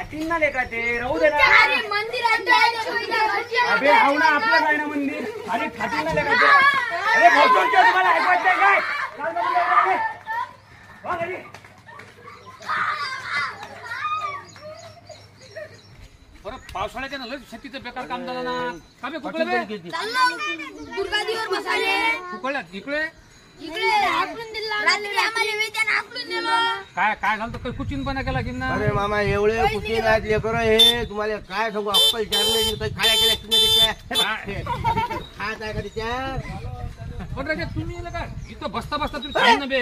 खातील ना लेका ते राहू दे ना. मंदिरात अबे हाव ना आपलं काय ना मंदिर आणि खातील ना लेका ते. अरे भोसडीचं तुम्हाला ऐकवायचं नाही काय? चाल बरं, बरं, बरं. वा घरी. बरं पावसाळ्याच्या ना लय शेतीचं बेकार काम झालं ना. का बे कुकडे बे? दुर्गादेवीवर बसाले कुकडल्या इकडे इकडे हाकलून दिला. रात्री आम्हाला वेत्यानं हाकलून दिलं. काय काय झालं तर काही कुचिनपणा केला की ना. अरे मामा एवढे कुठे नाहीत लेकर हे तुम्हाला काय सांगू अक्कल चारले काही खाड्या केल्या त्याच्या खात आहे का त्याच्या पण राजा तुम्ही येलं काय इथं बसता बसता तुम्ही सांग ना बे.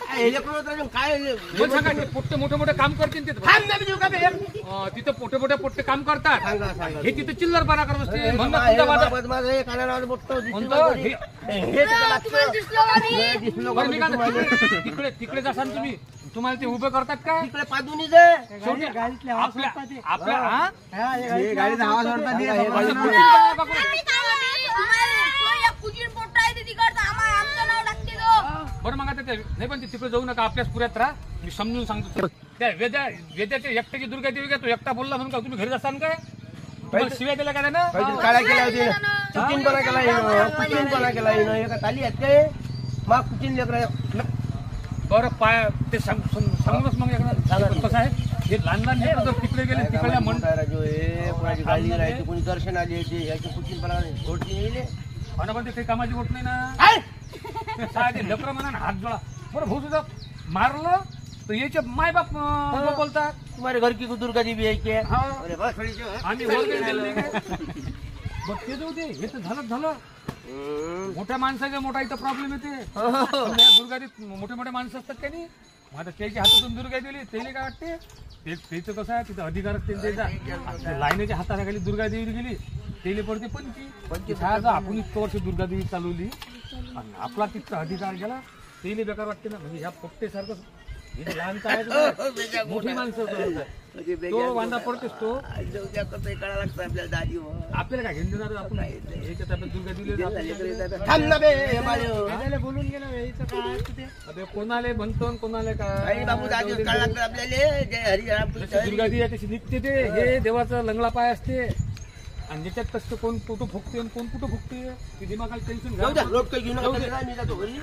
हे लेकर काय पण सांगा ते पोट्टे मोठे मोठे काम करतील तिथं. थांब ना बिजू का बे तिथं पोटे पोट्टे काम करतात. सांगा सांगा हे तिथं चिल्लरपणा करत असते हे म्हणलं बाबा, तुमचा हे माझा बदमाश आहे, कानाला बोटतो, दिसतो म्हणतो घरी. हे तिथं लागतं. तुम्हाला दिसलं का मी? हे दिसलं बरं मी का काय तुम्हाला? म्हणतो, तिकडे तिकडे जासान तुम्ही तुम्हाला ते उभे करतात का तिकडे पादुनी जे शेवटी आपल्या आपल्या हा? हे गाडीचा आवाज वाढतात ते. हे असं गाडीचं- कुचिनपणा बघू. आम्ही काय म्हणते? तुम्हाला तो एक कुजीन पोट्टा आहे ते तिकडचं. आमचं नाव लागते तो. बरं मग आता ते नाही पण ते तिकडे जाऊ नका आपल्याच पुऱ्यात राहा. मी समजून सांगतो त्या वेद्याच्या एकट्याची दुर्गा देवी का तो एकटा बोलला म्हणून का तुम्ही घरी जासान काय तुम्हाला शिव्या दिल्या का त्यानं? काहीतरी काळ्या केल्या होती कुचिनपणा केला कुचिनपणा केला एका ताली आहेत काय मग कुचिन लेकर बरं पाय ते सांगूनच मग एकदा कसं आहे हे लहान लहान लेकरं जर तिकडे गेले तिकडल्या म्हण राजू हे कोणाची गाडी राहायची कोणी दर्शन आली याची याची कुचिनपणा घोडची नेली पण पण ते काही कामाची गोष्ट नाही ना. साधे लेकरं म्हणा हात जोडा बरं भाऊ सुद्धा मारलं तर याचे माय बाप बोलतात तुम्हारे घर की दुर्गा देवी है क्या हा. अरे बस थोडीशी, हं? आम्ही वर काही गेलो नाही काय. बघ ते जाऊ दे हे तर झालं मोठ्या माणसाचा मोठा इथं प्रॉब्लेम येते. दुर्गादीत मोठे मोठे माणसं असतात का नाही मग आता त्याच्या हातातून दुर्गा दिली त्याला काय वाटते त्याचं कसं आहे तिथं अधिकार त्याचा लाईनीच्या हाताखाली दुर्गा देवी गेली त्याला पडते पंची आपण इतकं वर्ष दुर्गा देवी चालवली आणि आपला तिथं अधिकार गेला त्याला बेकार वाटते ना म्हणजे ह्या पोट्टेसारखं हे लहान काय मोठी माणसं तो वांदा पडतेस तो उद्या कसं कळा लागतं आपल्याला दाजी हो. आपल्याला काय घेऊन देणार आपण याच्यात आपण दुर्गा दिली थांब ना बे हे बाळं. बोलून गेलं वेळीचं काय असतं ते. अबे कोणाले म्हणतो आणि कोणाले आई काय बाबू दाजी कळा लागतं आपल्याला जय हरिराम जशी दुर्गा देवी आहे तशी निघते ते हे देवाचा लंगडा पाय असते आणि ज्याच्यात कसं कोण कुठं फुकते आणि कोण कुठं फुकते ते दिमागाला टेन्शन जाऊ द्या घ्या लोट काही घेऊन मी जातो घरी